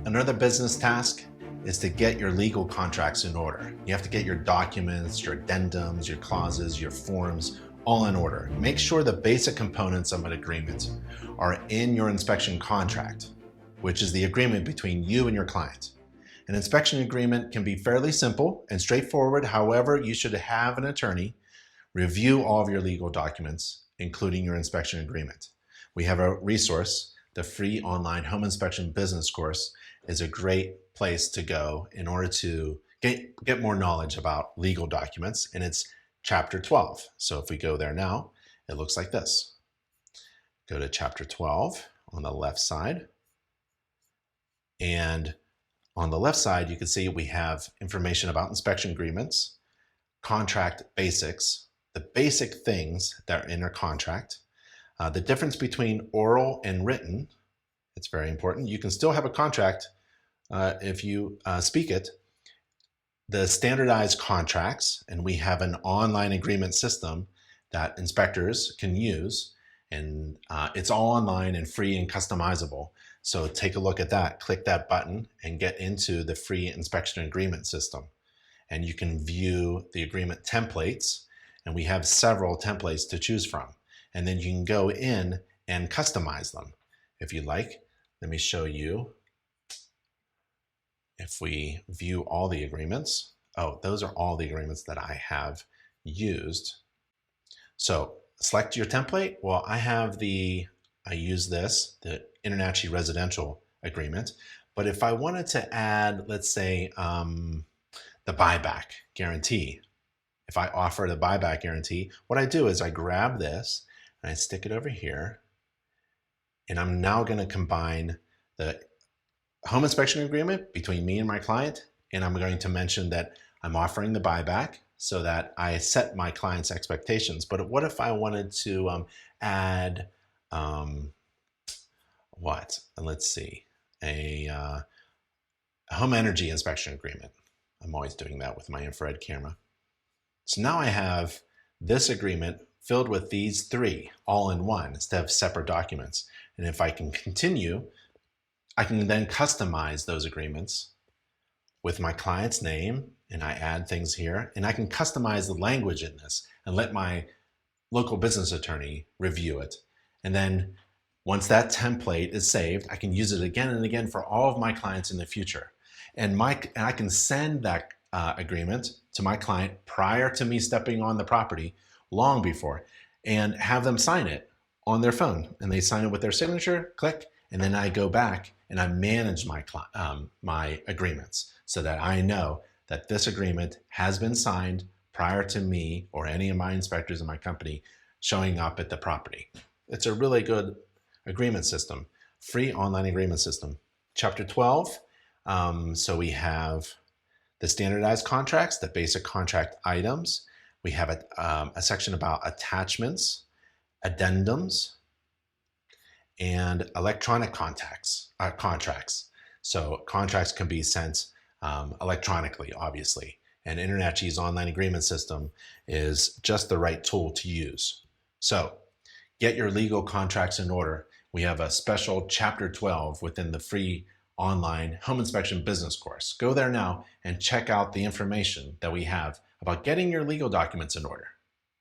Another business task is to get your legal contracts in order. You have to get your documents, your addendums, your clauses, your forms, all in order. Make sure the basic components of an agreement are in your inspection contract, which is the agreement between you and your client. An inspection agreement can be fairly simple and straightforward. However, you should have an attorney review all of your legal documents, including your inspection agreement. We have a resource. The free online home inspection business course is a great place to go in order to get more knowledge about legal documents, and it's chapter 12. So if we go there now, it looks like this. Go to chapter 12 on the left side, and on the left side, you can see we have information about inspection agreements, contract basics, the basic things that are in our contract, the difference between oral and written. It's very important. You can still have a contract if you speak it. The standardized contracts, and we have an online agreement system that inspectors can use, and it's all online and free and customizable. So take a look at that, click that button and get into the free inspection agreement system. And you can view the agreement templates, and we have several templates to choose from. And then you can go in and customize them if you like. Let me show you. If we view all the agreements, oh, those are all the agreements that I have used. So select your template. Well, I use this, the International Residential Agreement. But if I wanted to add, let's say, the buyback guarantee, if I offer the buyback guarantee, what I do is I grab this and I stick it over here. And I'm now going to combine the home inspection agreement between me and my client, and I'm going to mention that I'm offering the buyback so that I set my client's expectations. But what if I wanted to add let's see, a home energy inspection agreement. I'm always doing that with my infrared camera. So now I have this agreement filled with these three all in one instead of separate documents. And if I can continue, I can then customize those agreements with my client's name, and I add things here, and I can customize the language in this and let my local business attorney review it. And then once that template is saved, I can use it again and again for all of my clients in the future. And I can send that agreement to my client prior to me stepping on the property, long before, and have them sign it on their phone. And they sign it with their signature, click, and then I go back and I manage my agreements so that I know that this agreement has been signed prior to me or any of my inspectors in my company showing up at the property. It's a really good agreement system, free online agreement system. Chapter 12, so we have the standardized contracts, the basic contract items. We have a section about attachments, addendums, and electronic contracts. So contracts can be sent electronically, obviously. And InterNACHI's online agreement system is just the right tool to use. So get your legal contracts in order. We have a special chapter 12 within the free online home inspection business course. Go there now and check out the information that we have about getting your legal documents in order.